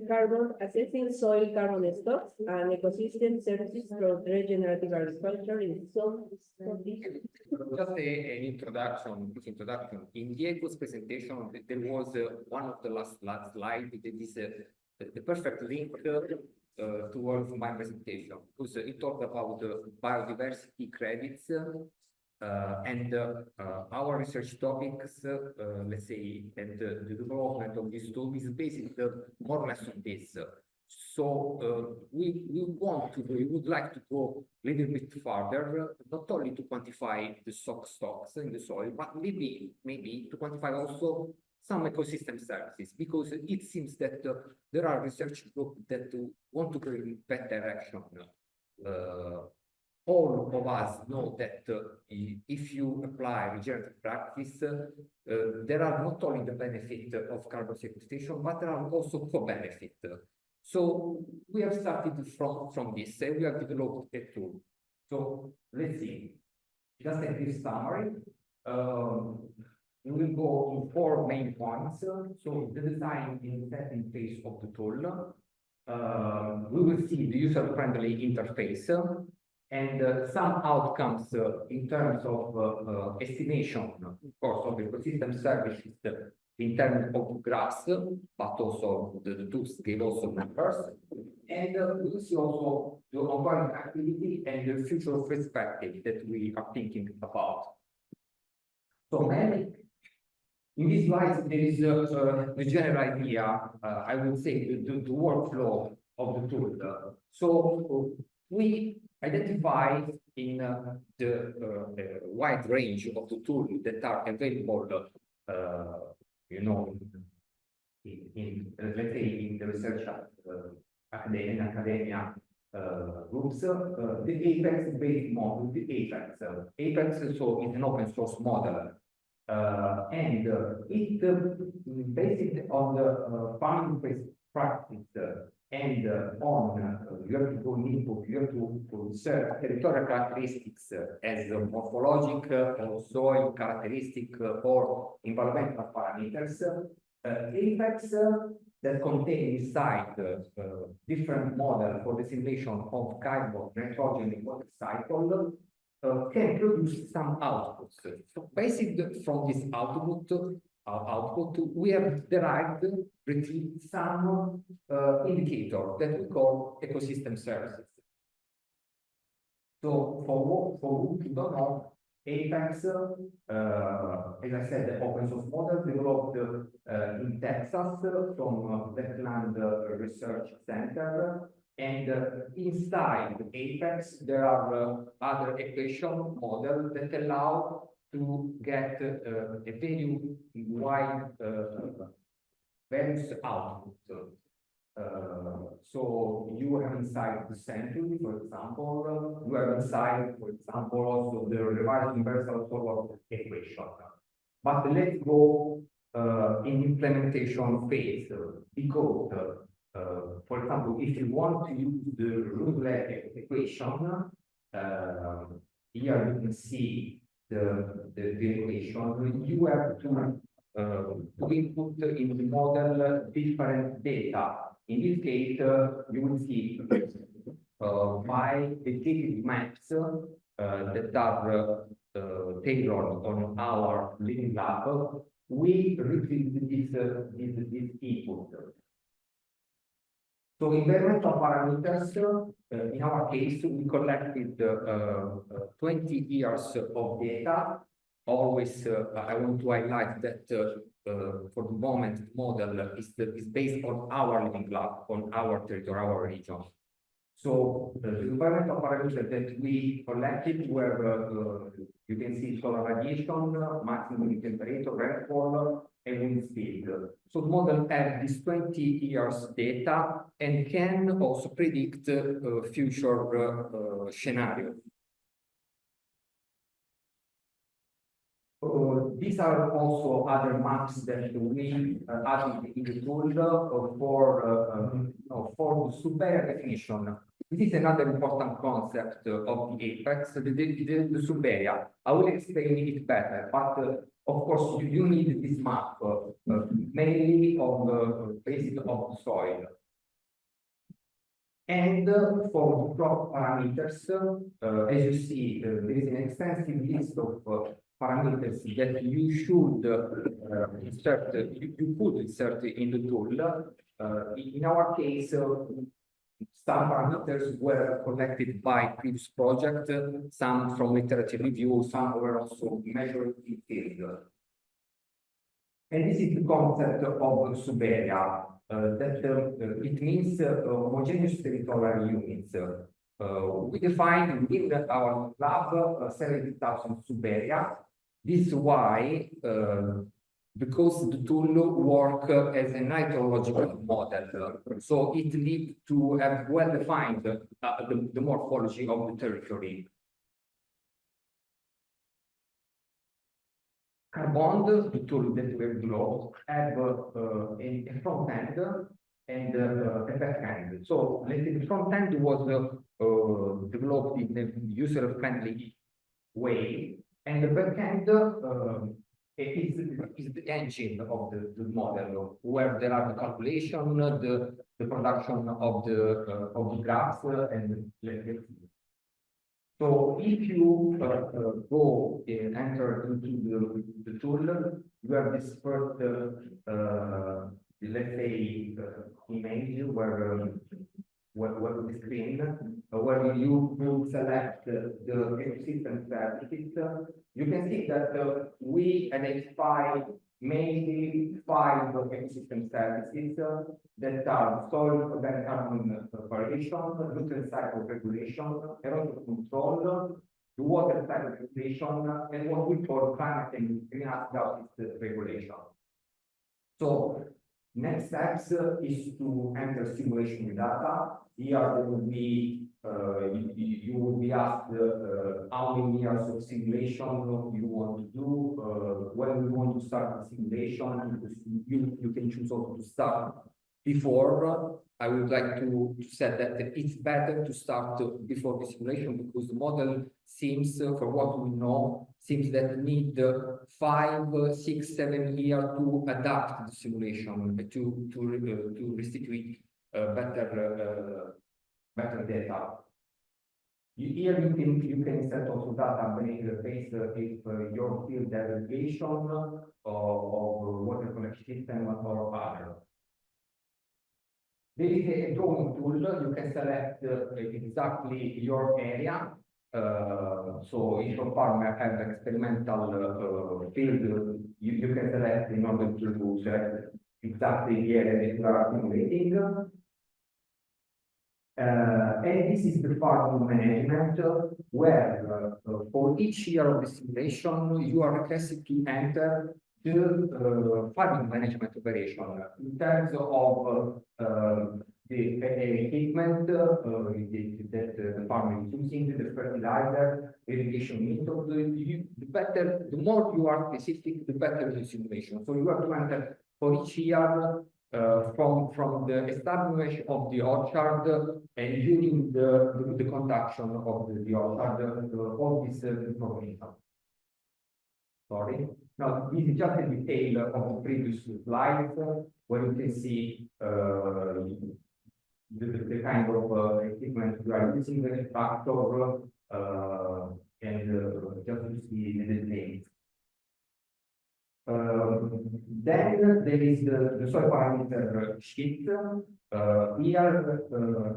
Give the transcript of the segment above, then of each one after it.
Carbon, assessing soil carbon stocks and ecosystem services for regenerative agriculture in some. Just an introduction. In Diego's presentation, there was one of the last slides that is the perfect link towards my presentation, because it talked about biodiversity credits and our research topics, let's say, and the development of this tool is based more or less on this. So we would like to go a little bit further, not only to quantify the stocks in the soil, but maybe to quantify also some ecosystem services, because it seems that there are research groups that want to go in that direction. All of us know that if you apply regenerative practice, there are not only the benefit of carbon sequestration, but there are also co-benefit. So we have started from this, and we have developed a tool. So let's see. Just a brief summary. We will go in 4 main points. So the design and setting phase of the tool. We will see the user-friendly interface and some outcomes in terms of estimation, of course, of the ecosystem services in terms of graphs, but also the tools gave also numbers. And we will see also the ongoing activity and the future perspective that we are thinking about. So in this slide, there is the general idea, I would say, the workflow of the tool. So we identify in the wide range of the tools that are available, you know, let's say in the research academia groups, the Apex-based model, the Apex. Apex so is an open source model. And it based on the farming practice and on you have to go input, you have to serve territorial characteristics as morphologic, soil characteristic, or environmental parameters. Apex that contain inside different model for the simulation of carbon, nitrogen, and water cycle can produce some outputs. So basically from this output, we have retrieved some indicators that we call ecosystem services. So for who you don't know, Apex, as I said, the open source model developed in Texas from Wetland Research Center. And inside Apex, there are other equation models that allow to get a very wide various output. So you have inside the century, for example, you have inside, for example, also the revised universal solver equation. But let's go in implementation phase, because for example, if you want to use the Roulette equation, here you can see the equation. You have to input in the model different data. In this case, you will see my dedicated maps that are tailored on our living lab. We retrieve this input. So environmental parameters, in our case, we collected 20 years of data. Always, I want to highlight that for the moment, the model is based on our living lab, on our territory, our region. So the environmental parameters that we collected were, you can see solar radiation, maximum temperature, rainfall, and wind speed. So the model has this 20 years data and can also predict future scenarios. These are also other maps that we added in the tool for the superior definition This is another important concept of the apex, the sub-area. I will explain it better, but of course you need this map mainly on the basis of the soil. And for the crop parameters, as you see, there is an extensive list of parameters that you should insert, you could insert in the tool. In our case, some parameters were collected by previous project, some from iterative review, some were also measured in field. And this is the concept of sub-area, that it means homogeneous territorial units. We defined within our lab 70,000 sub-area. This is why, because the tool works as a hydrological model, so it needs to have well-defined the morphology of the territory. Cabon, the tool that we have developed, have a front end and a back end. So let's say the front end was developed in a user-friendly way, and the back end is the engine of the model, where there are the calculation, the production of the graphs, and so if you go and enter into the tool, you have this first, let's say, image where the screen, where you will select the ecosystem services. You can see that we identify mainly 5 ecosystem services that are soil organic carbon variation, nutrient cycle regulation, erosion control, the water cycle regulation, and what we call climate and greenhouse gases regulation. So next steps is to enter simulation data. Here there will be you will be asked how many years of simulation you want to do, when you want to start the simulation. You can choose also to start before. I would like to say that it's better to start before the simulation, because the model seems, for what we know, seems that need 5, 6, 7 years to adapt the simulation to restitute better data. Here you can set also database if your field derivation of water collection system or other. There is a drawing tool. You can select exactly your area. So if your farmer has experimental field, you can select in order to select exactly the area that you are simulating. And this is the farm management, where for each year of the simulation, you are requested to enter the farming management operation in terms of the equipment that the farmer is using, the fertilizer, irrigation method. The more you are specific, the better the simulation. So you have to enter for each year from the establishment of the orchard and during the conduction of the orchard, all this information. Sorry. Now, this is just a detail of the previous slides, where you can see the kind of equipment you are using, the tractor, and just to see the details. Then there is the soil parameter sheet. Here,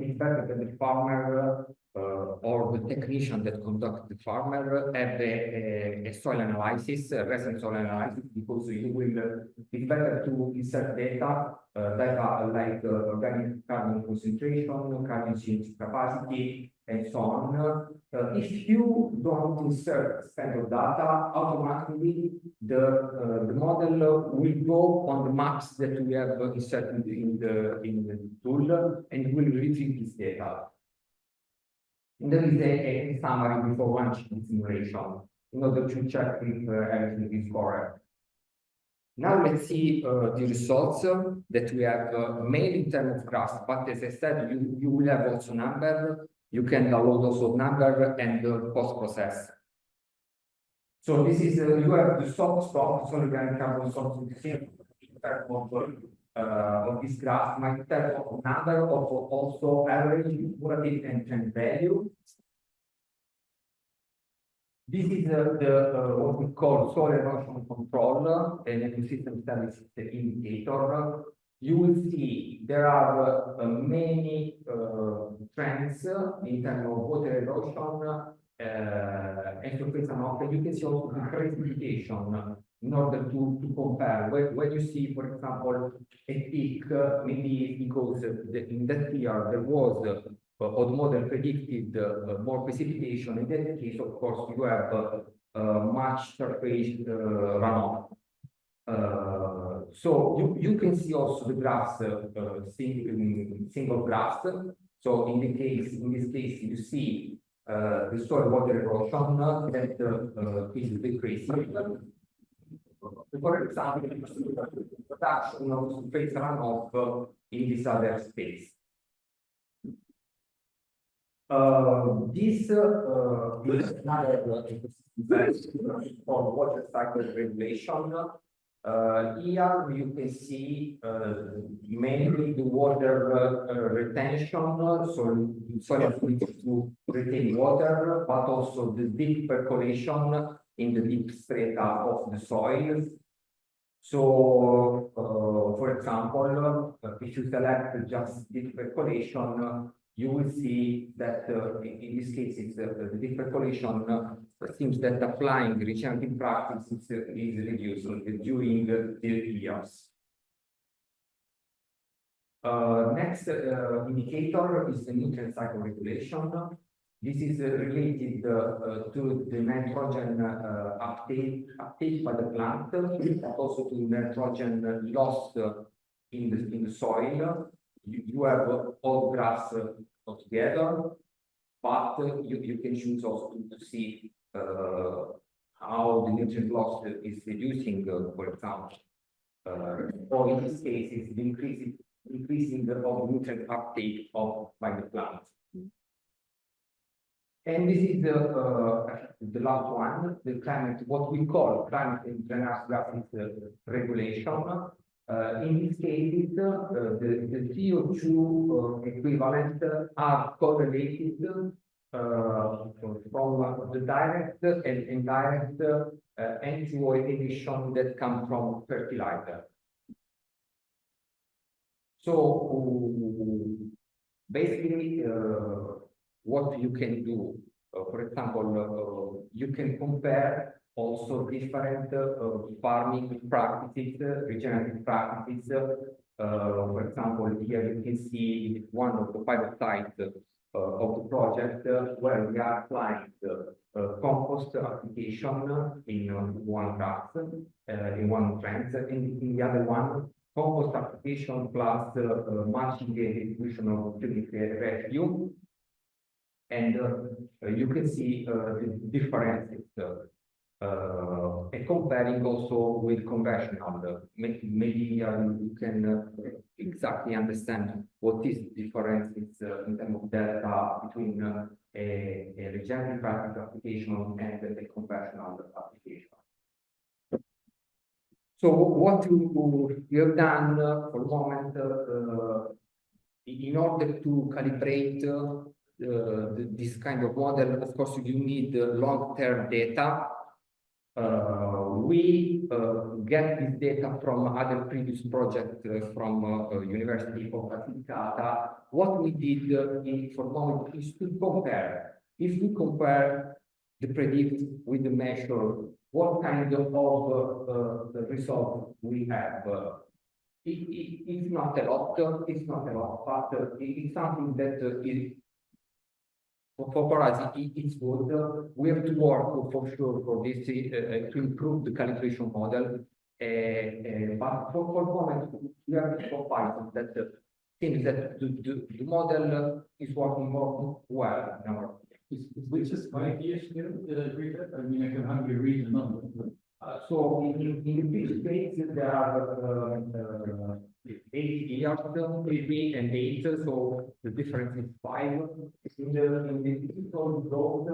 it's better that the farmer or the technician that conduct the farmer have a soil analysis, a recent soil analysis, because you will, it's better to insert data like organic carbon concentration, carbon change capacity, and so on. If you don't insert standard data, automatically the model will go on the maps that we have inserted in the tool, and will retrieve this data. And there is a summary before launching the simulation in order to check if everything is correct. Now let's see the results that we have made in terms of graphs. But as I said, you will have also number. You can download also number and post-process. So this is you have the soft spot, so organic carbon soft of this graph, my type of number of also average, cumulative, and trend value. This is what we call soil erosion control and ecosystem stability indicator. You will see there are many trends in terms of water erosion and surface runoff. You can see also the precipitation in order to compare. When you see, for example, a peak, maybe because in that year there was or the model predicted more precipitation. In that case, of course, you have much surface runoff. So you can see also the graphs, single graphs. So in this case, you see the soil water erosion that is decreasing. For example, production of surface runoff in this other space. This is another for water cycle regulation. Here you can see mainly the water retention, so soil ability to retain water, but also the deep percolation in the deep strata of the soil. So, for example, if you select just deep percolation, you will see that in this case, it's the deep percolation seems that applying regenerative practices is reduced during the years. Next indicator is the nutrient cycle regulation. This is related to the nitrogen uptake by the plant, but also to nitrogen lost in the soil. You have all the graphs together, but you can choose also to see how the nutrient loss is reducing, for example. Or in this case, it's the increasing of nutrient uptake by the plant. And this is the last one, the climate, what we call climate and greenhouse gases regulation. In these cases, the CO2 equivalent are correlated from the direct and indirect N2O emission that come from fertilizer. So basically, what you can do, for example, you can compare also different farming practices, regenerative practices. For example, here you can see one of the pilot sites of the project where we are applying compost application in one grass, in one trend, and in the other one, compost application plus matching the distribution of cubic residue. And you can see the differences and comparing also with conventional. Maybe you can exactly understand what is the differences in terms of delta between a regenerative practice application and a conventional application. So what we have done for the moment in order to calibrate this kind of model, of course, you need long-term data. We get this data from other previous projects from University of Basilicata. What we did for the moment is to compare. If we compare the predict with the measure, what kind of result we have. It's not a lot, but it's something that is for us, it's good. We have to work for sure for this to improve the calibration model. But for the moment, we are for Python that seems that the model is working more well in our. Which is 5 years still, I mean, I can hardly read the number. So in the phase there are 8 years between and 8, so the difference is 5. In the digital growth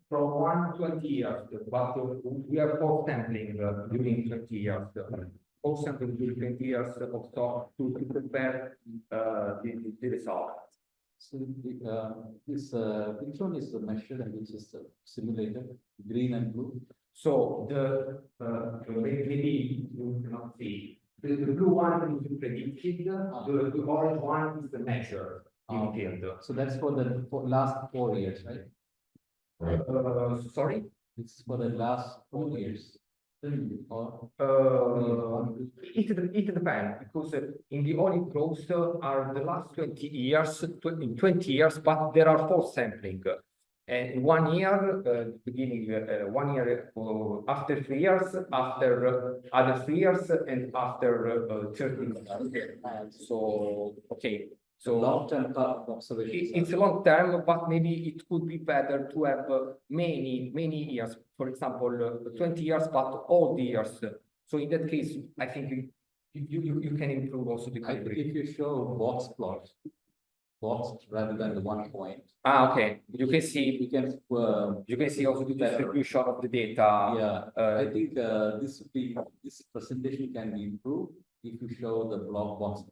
from 1 to 20 years, but we have 4 sampling during 20 years. 4 sampling during 20 years of stock to compare the results. So this which one is the measured and which is simulated, green and blue? So maybe you cannot see. The blue one is predicted, the orange one is the measure in field. So that's for the last 4 years, right? Sorry? It's for the last 4 years. Or It depends because in the olive growth are the last 20 years, but there are 4 sampling. And 1 year, beginning 1 year after 3 years, after other 3 years, and after 30 years. So, okay. So long-term observation. It's a long term, but maybe it could be better to have many years. For example, 20 years, but all the years. So in that case, I think you can improve also the calibration. If you show box plots, box rather than the 1 point. Okay. You can see also the distribution of the data. Yeah, I think this presentation can be improved if you show the block box.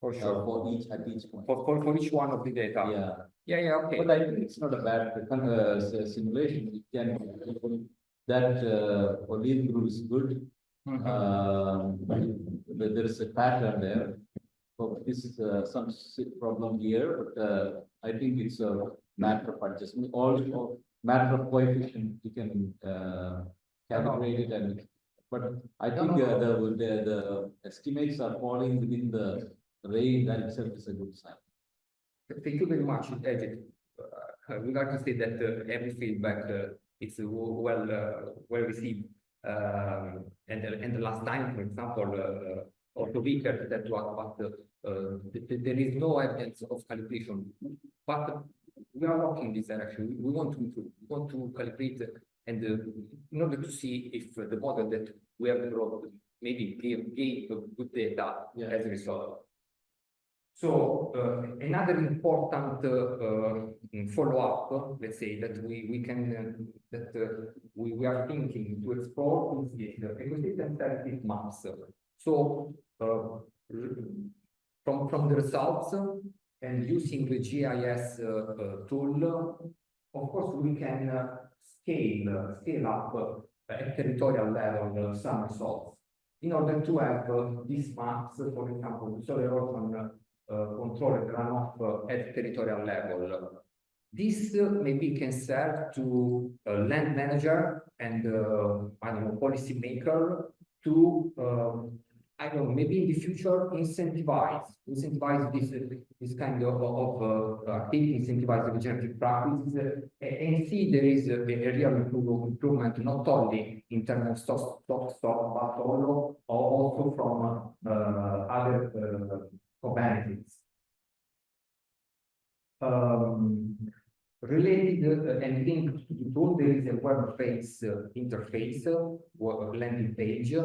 For sure. At each point. For each one of the data. Yeah, okay. But I think it's not a bad simulation. It can that olive group is good. There is a pattern there. So this is some problem here, but I think it's a matter of adjustment. Also, matter of coefficient. You can calibrate it, but I think the estimates are falling within the range. That itself is a good sign. Thank you very much, Edith. We like to say that every feedback is well received. And the last time, for example, also Vicker that was, there is no evidence of calibration, but we are working in this direction. We want to improve. We want to calibrate, and in order to see if the model that we have developed maybe gave good data as a result. So another important follow-up, let's say that we are thinking to explore is the ecosystem sensitive maps. So from the results and using the GIS tool, of course we can scale up at territorial level some results in order to have these maps, for example, the soil erosion control runoff at territorial level. This maybe can serve to a land manager and I don't know, policy maker to I don't know, maybe in the future incentivize this kind of activity, incentivize the regenerative practices, and see there is a real improvement not only in terms of stock, but also from other co-benefits. Related and linked to the tool, there is a web-based interface, landing page,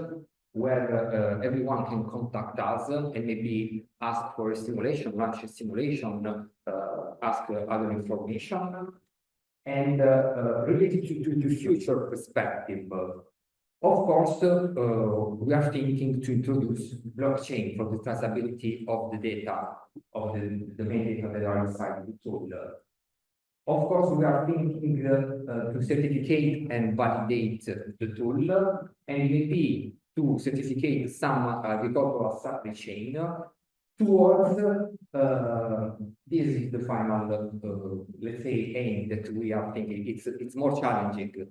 where everyone can contact us and maybe ask for a simulation, launch a simulation, ask other information. And related to the future perspective, of course, we are thinking to introduce blockchain for the traceability of the data, of the main data that are inside the tool. Of course, we are thinking to certificate and validate the tool, and maybe to certificate some agricultural supply chain towards this is the final, let's say, aim that we are thinking. It's more challenging to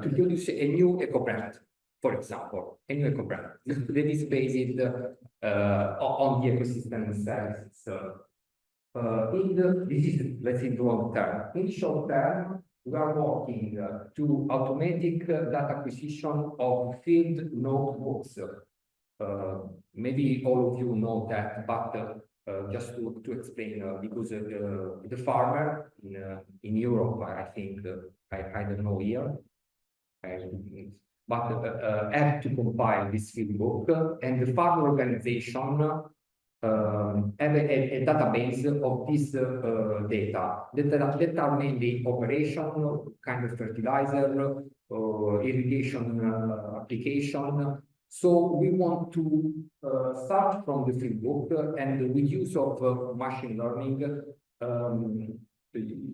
produce a new eco brand, for example, a new eco brand that is based on the ecosystem services. This is, let's say, the long term. In the short term, we are working to automatic data acquisition of field notebooks. Maybe all of you know that, but just to explain, because the farmer in Europe, I think, I don't know here, but have to compile this field book, and the farm organization have a database of this data that are mainly operation, kind of fertilizer, irrigation application. So we want to start from the field book and with use of machine learning,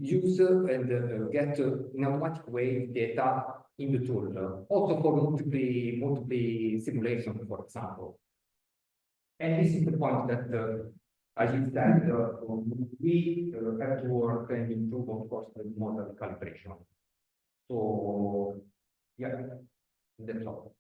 use and get in automatic way data in the tool, also for multiple simulation, for example. And this is the point that I use that we have to work and improve, of course, the model calibration. So, yeah, that's all.